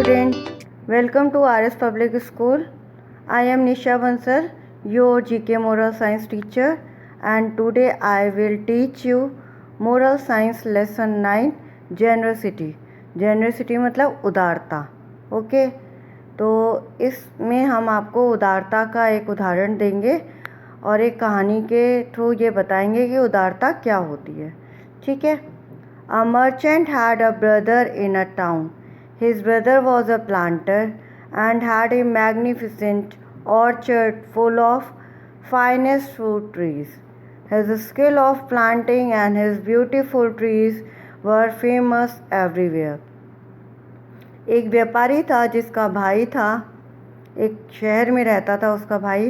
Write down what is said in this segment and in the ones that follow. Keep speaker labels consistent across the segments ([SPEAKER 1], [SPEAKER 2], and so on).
[SPEAKER 1] student, welcome to RS Public School. I am Nisha Bansal, your GK Moral Science teacher, and today I will teach you Moral Science Lesson 9 Generosity. Generosity मतलब उदारता. Okay, तो इसमें हम आपको उदारता का एक उदाहरण देंगे और एक कहानी के थ्रू ये बताएंगे कि उदारता क्या होती है. ठीक है. A merchant had a brother in a town. His brother was a planter and had a magnificent orchard full of finest fruit trees. His skill of planting and his beautiful trees were famous everywhere. एक व्यापारी था जिसका भाई था, एक शहर में रहता था उसका भाई.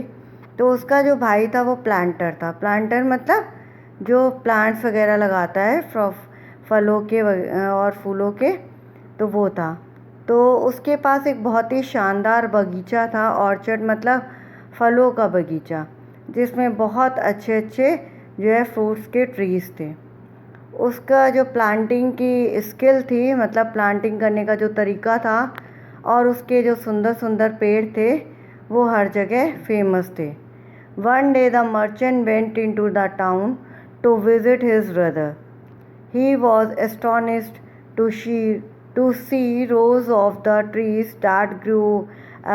[SPEAKER 1] तो उसका जो भाई था वो प्लांटर था. प्लांटर मतलब जो प्लांट्स वगैरह लगाता है फलों के और फूलों के, तो वो था. तो उसके पास एक बहुत ही शानदार बगीचा था. ऑर्चर्ड मतलब फलों का बगीचा, जिसमें बहुत अच्छे अच्छे जो है फ्रूट्स के ट्रीज़ थे. उसका जो प्लांटिंग की स्किल थी, मतलब प्लांटिंग करने का जो तरीका था, और उसके जो सुंदर सुंदर पेड़ थे वो हर जगह फेमस थे. One day the merchant went into the town to visit his brother. He was astonished to see rows of the trees that grew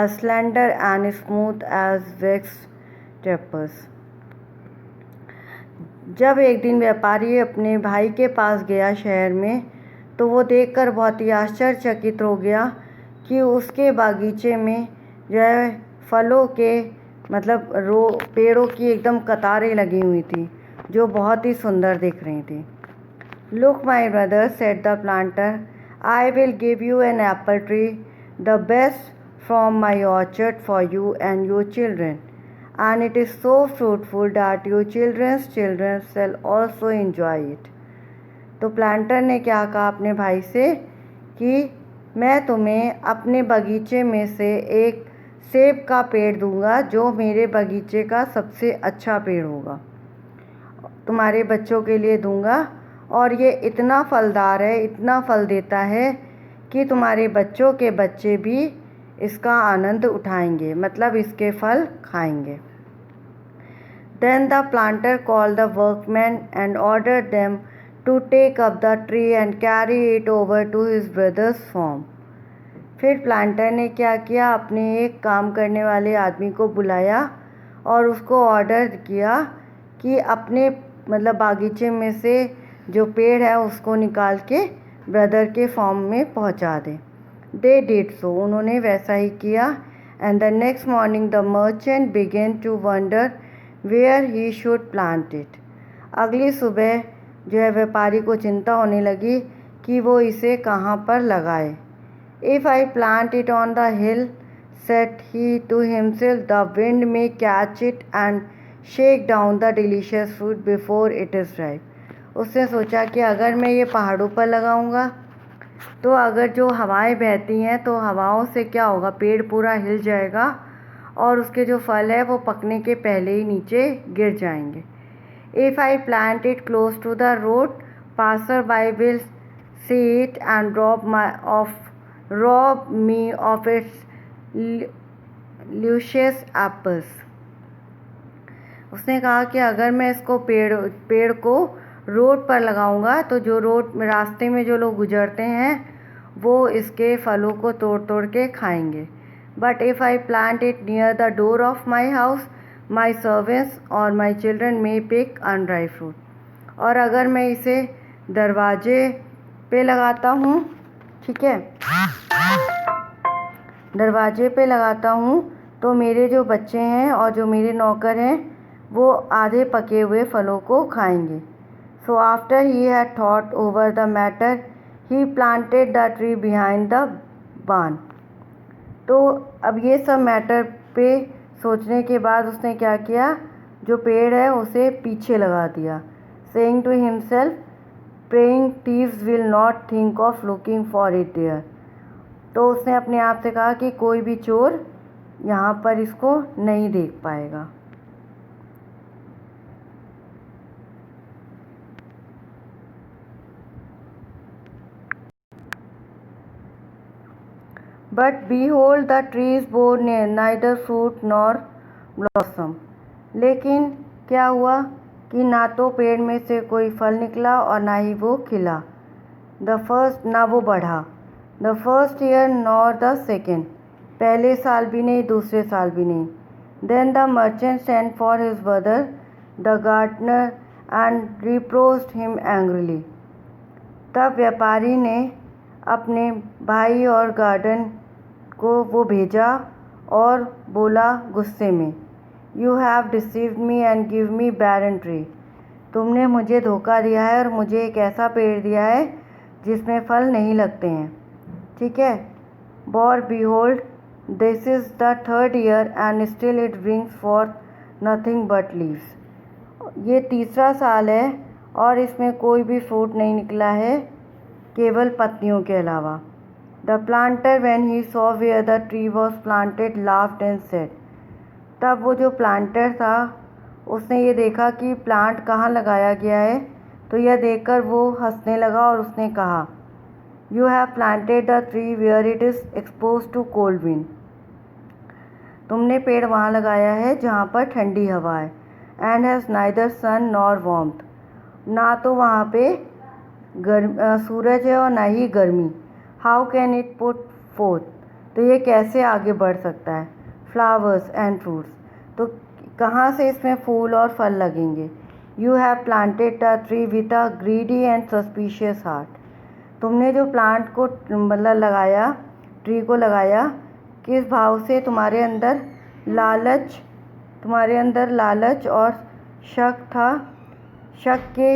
[SPEAKER 1] as slender and smooth as waxed tapers. जब एक दिन व्यापारी अपने भाई के पास गया शहर में, तो वो देखकर बहुत ही आश्चर्यचकित हो गया कि उसके बागीचे में जो है फलों के मतलब पेड़ों की एकदम कतारें लगी हुई थी, जो बहुत ही सुंदर दिख रही थी. Look, my brother, said the planter, I will give you an apple tree, the best from my orchard for you and your children, and it is so fruitful that your children's children shall also enjoy it. तो planter ने क्या कहा अपने भाई से कि मैं तुम्हें अपने बगीचे में से एक सेब का पेड़ दूंगा, जो मेरे बगीचे का सबसे अच्छा पेड़ होगा, तुम्हारे बच्चों के लिए दूंगा, और ये इतना फलदार है, इतना फल देता है कि तुम्हारे बच्चों के बच्चे भी इसका आनंद उठाएंगे, मतलब इसके फल खाएंगे. Then the planter called the workmen and ordered them to take up the tree and carry it over to his brother's farm. फिर प्लांटर ने क्या किया, अपने एक काम करने वाले आदमी को बुलाया और उसको ऑर्डर किया कि अपने मतलब बागीचे में से जो पेड़ है उसको निकाल के ब्रदर के फार्म में पहुंचा दे. दे डिड सो, उन्होंने वैसा ही किया. And the next morning the merchant began to wonder where he should plant it. अगली सुबह जो है व्यापारी को चिंता होने लगी कि वो इसे कहाँ पर लगाए. If I plant it on the hill, said he to himself, the wind may catch it and shake down the delicious fruit before it is ripe. उसने सोचा कि अगर मैं ये पहाड़ों पर लगाऊंगा तो अगर जो हवाएं बहती हैं तो हवाओं से क्या होगा, पेड़ पूरा हिल जाएगा और उसके जो फल है वो पकने के पहले ही नीचे गिर जाएंगे. If I plant it close to the road, passer by will see it and rob me of its luscious apples. उसने कहा कि अगर मैं इसको पेड़ को रोड पर लगाऊंगा तो जो रास्ते में जो लोग गुजरते हैं वो इसके फलों को तोड़ तोड़ के खाएंगे. But if I plant it near the door of my house, my servants और my children may pick unripe fruit. और अगर मैं इसे दरवाजे पे लगाता हूँ, ठीक है, दरवाजे पे लगाता हूँ, तो मेरे जो बच्चे हैं और जो मेरे नौकर हैं वो आधे पके हुए फलों को खाएंगे. So after he had thought over the matter, he planted the tree behind the barn. तो अब ये सब मैटर पे सोचने के बाद उसने क्या किया, जो पेड़ है उसे पीछे लगा दिया. Saying to himself, praying thieves will not think of looking for it there. तो उसने अपने आप से कहा कि कोई भी चोर यहाँ पर इसको नहीं देख पाएगा. But behold, the trees bore neither fruit nor blossom. लेकिन क्या हुआ कि ना तो पेड़ में से कोई फल निकला और ना ही वो खिला। ना वो बढ़ा। The first year nor the second, पहले साल भी नहीं दूसरे साल भी नहीं। Then the merchant sent for his brother the gardener and reproached him angrily. तब व्यापारी ने अपने भाई और गार्डन को वो भेजा और बोला गुस्से में, you have deceived me and give me barren tree. तुमने मुझे धोखा दिया है और मुझे एक ऐसा पेड़ दिया है जिसमें फल नहीं लगते हैं। ठीक है। बॉर behold this is the third year and still it brings forth nothing but leaves. ये तीसरा साल है और इसमें कोई भी फ्रूट नहीं निकला है, केवल पत्तियों के अलावा। The planter when he saw where the tree was planted laughed and said. तब वो जो प्लांटर था उसने ये देखा कि प्लांट कहाँ लगाया गया है, तो यह देखकर वो हंसने लगा और उसने कहा, you have planted the tree where it is expose to cold wind. तुमने पेड़ वहाँ लगाया है जहाँ पर ठंडी हवा है। And has neither sun nor warmth, ना तो वहाँ पे सूरज है और ना ही गर्मी। How can it put fourth, तो ये कैसे आगे बढ़ सकता है। फ्लावर्स एंड फ्रूट्स, तो कहाँ से इसमें फूल और फल लगेंगे। You have planted the tree with a greedy and suspicious heart. तुमने जो प्लांट को मतलब लगाया, ट्री को लगाया, किस भाव से, तुम्हारे अंदर लालच और शक था। शक के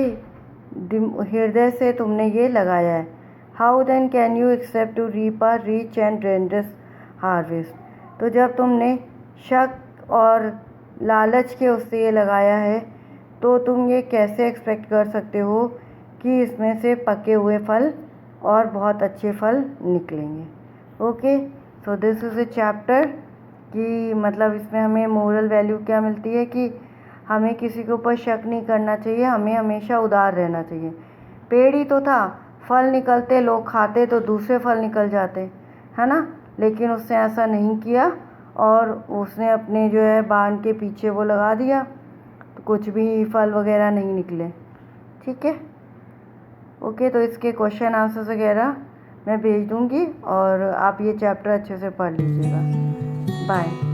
[SPEAKER 1] हृदय से तुमने ये लगाया है। How then can you expect to reap a rich and generous harvest. तो जब तुमने शक और लालच के उससे ये लगाया है, तो तुम ये कैसे एक्सपेक्ट कर सकते हो कि इसमें से पके हुए फल और बहुत अच्छे फल निकलेंगे। Okay, so this is a chapter कि मतलब इसमें हमें मोरल वैल्यू क्या मिलती है कि हमें किसी के ऊपर शक नहीं करना चाहिए, हमें हमेशा उदार रहना चाहिए। पेड़ ही तो था, फल निकलते, लोग खाते तो दूसरे फल निकल जाते, है ना। लेकिन उसने ऐसा नहीं किया और उसने अपने जो है बांध के पीछे वो लगा दिया, तो कुछ भी फल वगैरह नहीं निकले। ठीक है। ओके, तो इसके क्वेश्चन आंसर्स वगैरह मैं भेज दूँगी और आप ये चैप्टर अच्छे से पढ़ लीजिएगा। बाय।